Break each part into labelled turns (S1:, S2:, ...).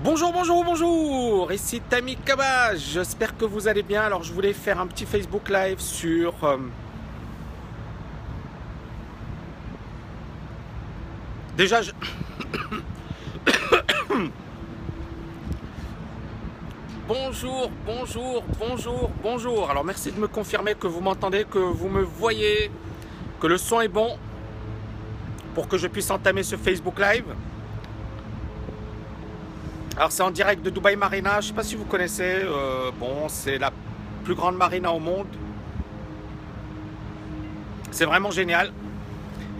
S1: Bonjour, bonjour, bonjour, ici Tammy Kaba, j'espère que vous allez bien. Alors je voulais faire un petit Facebook Live sur... Déjà, Bonjour, bonjour, bonjour, bonjour. Alors merci de me confirmer que vous m'entendez, que vous me voyez, que le son est bon pour que je puisse entamer ce Facebook Live. Alors c'est en direct de Dubai Marina, je ne sais pas si vous connaissez, bon c'est la plus grande marina au monde. C'est vraiment génial.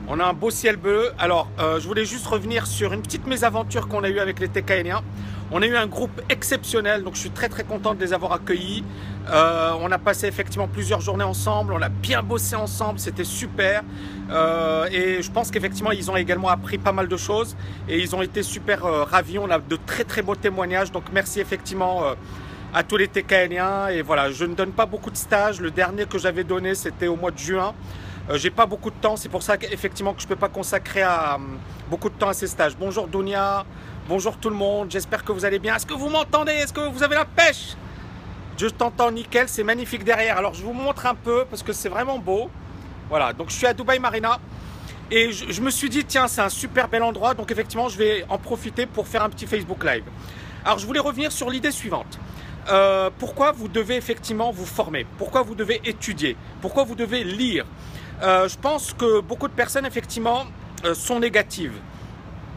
S1: On a un beau ciel bleu. Alors je voulais juste revenir sur une petite mésaventure qu'on a eue avec les TKNiens. On a eu un groupe exceptionnel, donc je suis très content de les avoir accueillis. On a passé effectivement plusieurs journées ensemble, on a bien bossé ensemble, c'était super. Et je pense qu'effectivement ils ont également appris pas mal de choses et ils ont été super ravis. On a de très beaux témoignages, donc merci effectivement à tous les TKNiens. Et voilà, je ne donne pas beaucoup de stages. Le dernier que j'avais donné c'était au mois de juin. J'ai pas beaucoup de temps, c'est pour ça qu'effectivement que je peux pas consacrer beaucoup de temps à ces stages. Bonjour Dounia. Bonjour tout le monde, j'espère que vous allez bien. Est-ce que vous m'entendez? Est-ce que vous avez la pêche? Je t'entends nickel, c'est magnifique derrière. Alors je vous montre un peu parce que c'est vraiment beau. Voilà, donc je suis à Dubai Marina et je me suis dit tiens c'est un super bel endroit. Donc effectivement je vais en profiter pour faire un petit Facebook Live. Alors je voulais revenir sur l'idée suivante. Pourquoi vous devez effectivement vous former? Pourquoi vous devez étudier? Pourquoi vous devez lire? Je pense que beaucoup de personnes effectivement sont négatives.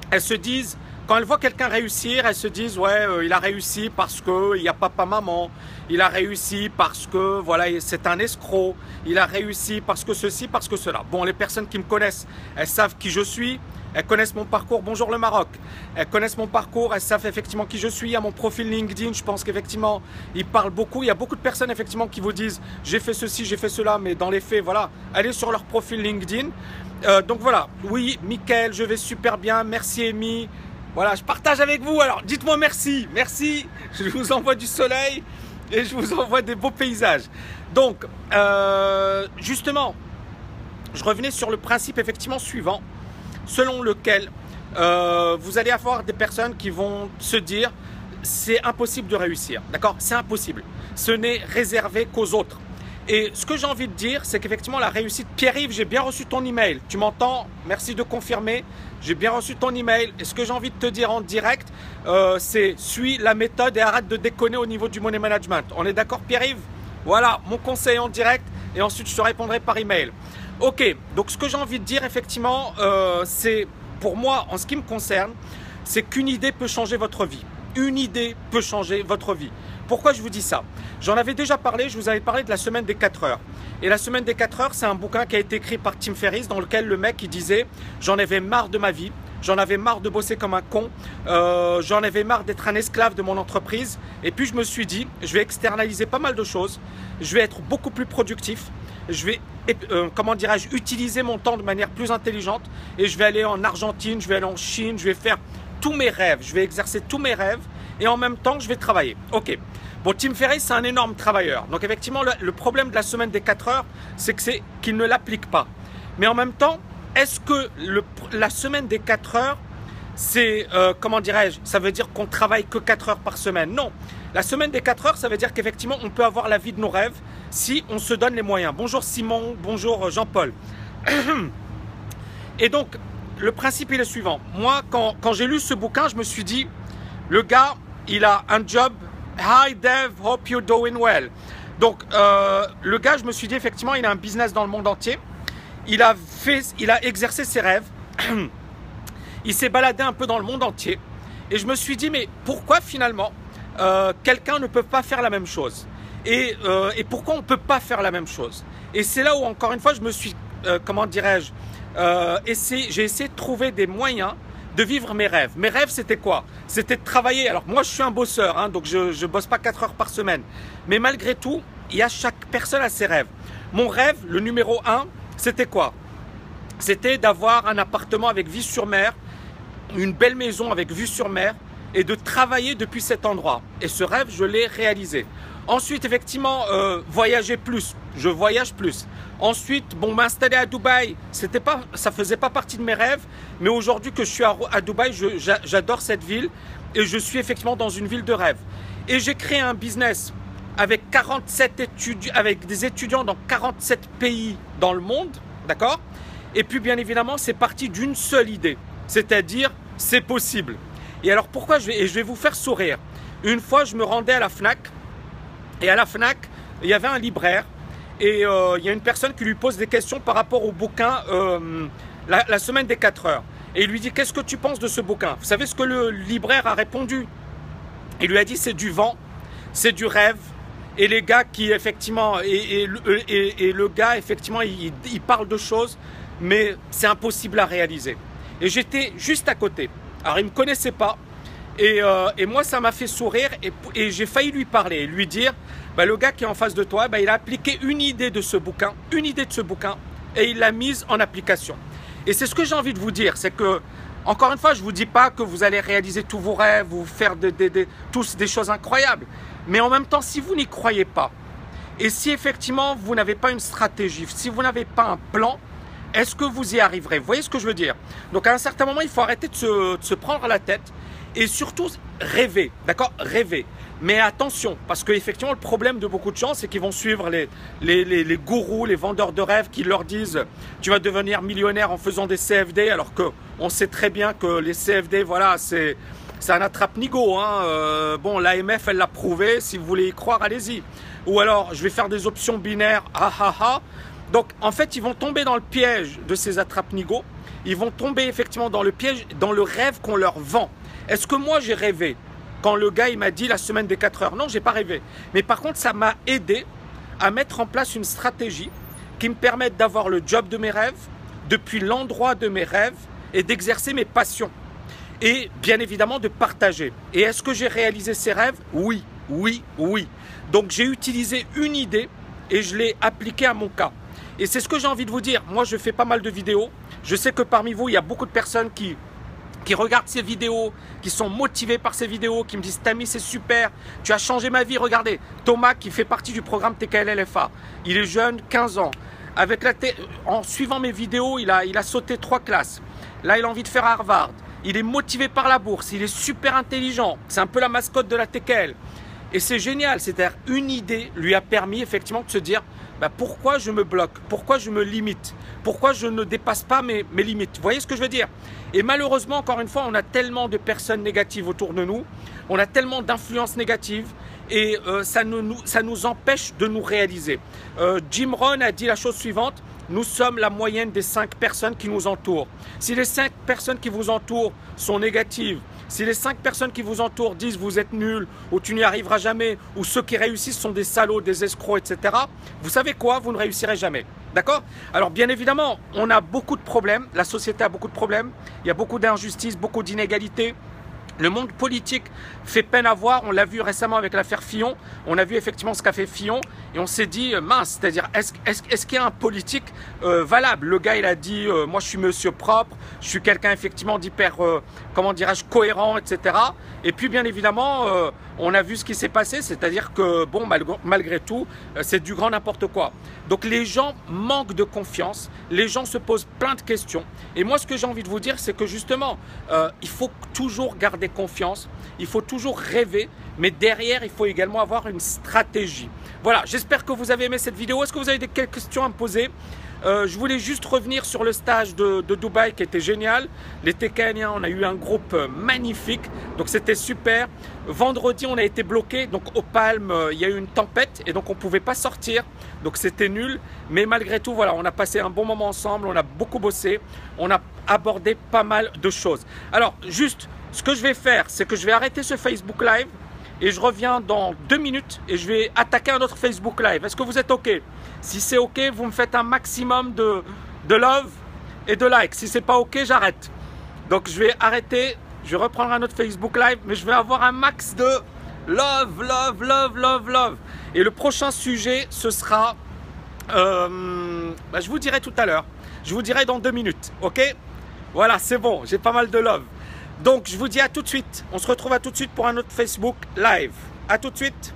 S1: Elles se disent... Quand elles voient quelqu'un réussir, elles se disent ouais, il a réussi parce qu'il y a papa, maman. Il a réussi parce que voilà, c'est un escroc. Il a réussi parce que ceci, parce que cela. Bon, les personnes qui me connaissent, elles savent qui je suis. Elles connaissent mon parcours. Bonjour le Maroc. Elles connaissent mon parcours. Elles savent effectivement qui je suis. Il y a mon profil LinkedIn. Je pense qu'effectivement, il parle beaucoup. Il y a beaucoup de personnes effectivement qui vous disent j'ai fait ceci, j'ai fait cela. Mais dans les faits, voilà, allez sur leur profil LinkedIn. Donc voilà. Oui, Mickaël, je vais super bien. Merci Amy. Voilà, je partage avec vous. Alors, dites-moi merci. Merci. Je vous envoie du soleil et je vous envoie des beaux paysages. Donc, justement, je revenais sur le principe effectivement suivant, selon lequel vous allez avoir des personnes qui vont se dire c'est impossible de réussir. D'accord? C'est impossible. Ce n'est réservé qu'aux autres. Et ce que j'ai envie de dire, c'est qu'effectivement la réussite... Pierre-Yves, j'ai bien reçu ton email. Tu m'entends? Merci de confirmer. J'ai bien reçu ton email. Et ce que j'ai envie de te dire en direct, c'est suis la méthode et arrête de déconner au niveau du money management. On est d'accord Pierre-Yves? Voilà, mon conseil en direct et ensuite je te répondrai par email. Ok, donc ce que j'ai envie de dire effectivement, c'est pour moi, en ce qui me concerne, c'est qu'une idée peut changer votre vie. Une idée peut changer votre vie. Pourquoi je vous dis ça? J'en avais déjà parlé, je vous avais parlé de la semaine des 4 heures. Et la semaine des 4 heures, c'est un bouquin qui a été écrit par Tim Ferriss dans lequel le mec il disait j'en avais marre de ma vie, j'en avais marre de bosser comme un con, j'en avais marre d'être un esclave de mon entreprise. Et puis je me suis dit, je vais externaliser pas mal de choses, je vais être beaucoup plus productif, je vais, comment dirais-je, utiliser mon temps de manière plus intelligente et je vais aller en Argentine, je vais aller en Chine, je vais faire tous mes rêves, je vais exercer tous mes rêves et en même temps je vais travailler. Ok. Bon, Tim Ferriss, c'est un énorme travailleur. Donc effectivement, le problème de la semaine des 4 heures, c'est qu'il ne l'applique pas. Mais en même temps, est-ce que la semaine des 4 heures, c'est, comment dirais-je, ça veut dire qu'on travaille que 4 heures par semaine? Non. La semaine des 4 heures, ça veut dire qu'effectivement, on peut avoir la vie de nos rêves si on se donne les moyens. Bonjour Simon, bonjour Jean-Paul. Et donc, le principe est le suivant. Moi, quand j'ai lu ce bouquin, je me suis dit, le gars, il a un job. Hi Dev, hope you're doing well. Donc le gars, je me suis dit effectivement, il a un business dans le monde entier. Il a exercé ses rêves. Il s'est baladé un peu dans le monde entier. Et je me suis dit, mais pourquoi finalement quelqu'un ne peut pas faire la même chose? Et pourquoi on ne peut pas faire la même chose? Et c'est là où encore une fois, je me suis, comment dirais-je, j'ai essayé de trouver des moyens de vivre mes rêves. Mes rêves, c'était quoi? C'était de travailler. Alors moi, je suis un bosseur, hein, donc je ne bosse pas 4 heures par semaine. Mais malgré tout, chaque personne a ses rêves. Mon rêve, le numéro 1, c'était quoi? C'était d'avoir un appartement avec vue sur mer, une belle maison avec vue sur mer et de travailler depuis cet endroit. Et ce rêve, je l'ai réalisé. Ensuite, effectivement, voyager plus. Je voyage plus. Ensuite, bon, m'installer à Dubaï, ça faisait pas partie de mes rêves. Mais aujourd'hui que je suis à Dubaï, j'adore cette ville et je suis effectivement dans une ville de rêve. Et j'ai créé un business avec 47 étudiants, avec des étudiants dans 47 pays dans le monde, d'accord? Et puis, bien évidemment, c'est parti d'une seule idée, c'est-à-dire, c'est possible. Et alors, pourquoi je vais vous faire sourire. Une fois, je me rendais à la Fnac. Et à la Fnac, il y avait un libraire et il y a une personne qui lui pose des questions par rapport au bouquin la semaine des 4 heures. Et il lui dit, qu'est-ce que tu penses de ce bouquin? Vous savez ce que le libraire a répondu? Il lui a dit, c'est du vent, c'est du rêve. Et les gars qui effectivement, et le gars effectivement, il parle de choses, mais c'est impossible à réaliser. Et j'étais juste à côté. Alors il ne me connaissait pas. Et moi, ça m'a fait sourire et j'ai failli lui parler et lui dire, bah, le gars qui est en face de toi, bah, il a appliqué une idée de ce bouquin, et il l'a mise en application. Et c'est ce que j'ai envie de vous dire, c'est que, encore une fois, je ne vous dis pas que vous allez réaliser tous vos rêves, vous faire tous des choses incroyables. Mais en même temps, si vous n'y croyez pas, et si effectivement vous n'avez pas une stratégie, si vous n'avez pas un plan, est-ce que vous y arriverez? Vous voyez ce que je veux dire? Donc à un certain moment, il faut arrêter de se prendre la tête. Et surtout, rêver, d'accord? Rêver. Mais attention, parce qu'effectivement, le problème de beaucoup de gens, c'est qu'ils vont suivre les gourous, les vendeurs de rêves qui leur disent « Tu vas devenir millionnaire en faisant des CFD », alors qu'on sait très bien que les CFD, voilà, c'est un attrape-nigo. Hein. Bon, l'AMF, elle l'a prouvé. Si vous voulez y croire, allez-y. Ou alors, je vais faire des options binaires. Ah, ah, ah. Donc, en fait, ils vont tomber dans le piège de ces attrape-nigo. Ils vont tomber effectivement dans le piège, dans le rêve qu'on leur vend. Est-ce que moi j'ai rêvé quand le gars il m'a dit la semaine des 4 heures? Non, j'ai pas rêvé. Mais par contre, ça m'a aidé à mettre en place une stratégie qui me permette d'avoir le job de mes rêves, depuis l'endroit de mes rêves et d'exercer mes passions. Et bien évidemment de partager. Et est-ce que j'ai réalisé ces rêves? Oui, oui, oui. Donc j'ai utilisé une idée et je l'ai appliquée à mon cas. Et c'est ce que j'ai envie de vous dire. Moi, je fais pas mal de vidéos. Je sais que parmi vous, il y a beaucoup de personnes qui regardent ces vidéos, qui sont motivés par ces vidéos, qui me disent « Tammy, c'est super, tu as changé ma vie. » Regardez, Thomas qui fait partie du programme TKL-LFA, il est jeune, 15 ans. En suivant mes vidéos, il a sauté 3 classes. Là, il a envie de faire Harvard. Il est motivé par la bourse, il est super intelligent. C'est un peu la mascotte de la TKL. Et c'est génial, c'est-à-dire une idée lui a permis effectivement de se dire bah, pourquoi je me bloque, pourquoi je me limite, pourquoi je ne dépasse pas mes limites. Vous voyez ce que je veux dire? Et malheureusement, encore une fois, on a tellement de personnes négatives autour de nous, on a tellement d'influences négatives et ça nous empêche de nous réaliser. Jim Rohn a dit la chose suivante, nous sommes la moyenne des 5 personnes qui nous entourent. Si les 5 personnes qui vous entourent sont négatives, si les 5 personnes qui vous entourent disent vous êtes nul ou tu n'y arriveras jamais ou ceux qui réussissent sont des salauds, des escrocs, etc. Vous savez quoi? Vous ne réussirez jamais. D'accord? Alors bien évidemment, on a beaucoup de problèmes. La société a beaucoup de problèmes. Il y a beaucoup d'injustices, beaucoup d'inégalités. Le monde politique fait peine à voir, on l'a vu récemment avec l'affaire Fillon, on a vu effectivement ce qu'a fait Fillon et on s'est dit mince, c'est-à-dire est-ce qu'il y a un politique valable? Le gars il a dit moi je suis monsieur propre, je suis quelqu'un effectivement d'hyper, comment dirais-je, cohérent, etc. Et puis bien évidemment on a vu ce qui s'est passé, c'est-à-dire que bon malgré tout c'est du grand n'importe quoi. Donc les gens manquent de confiance, les gens se posent plein de questions et moi ce que j'ai envie de vous dire c'est que justement il faut toujours garder confiance, il faut toujours rêver, mais derrière il faut également avoir une stratégie. Voilà, j'espère que vous avez aimé cette vidéo. Est-ce que vous avez quelques questions à me poser? Je voulais juste revenir sur le stage de Dubaï qui était génial. Les TKNiens, on a eu un groupe magnifique, donc c'était super. Vendredi, on a été bloqué, donc aux Palmes, il y a eu une tempête et donc on ne pouvait pas sortir, donc c'était nul. Mais malgré tout, voilà, on a passé un bon moment ensemble, on a beaucoup bossé, on a abordé pas mal de choses. Alors, juste, ce que je vais faire, c'est que je vais arrêter ce Facebook Live et je reviens dans 2 minutes et je vais attaquer un autre Facebook Live. Est-ce que vous êtes OK? Si c'est OK, vous me faites un maximum de love et de like. Si c'est pas OK, j'arrête. Donc je vais arrêter, je vais reprendre un autre Facebook Live, mais je vais avoir un max de love, love, love, love, love. Et le prochain sujet, ce sera, je vous dirai tout à l'heure. Je vous dirai dans 2 minutes, OK? Voilà, c'est bon, j'ai pas mal de love. Donc je vous dis à tout de suite. On se retrouve à tout de suite pour un autre Facebook Live. À tout de suite.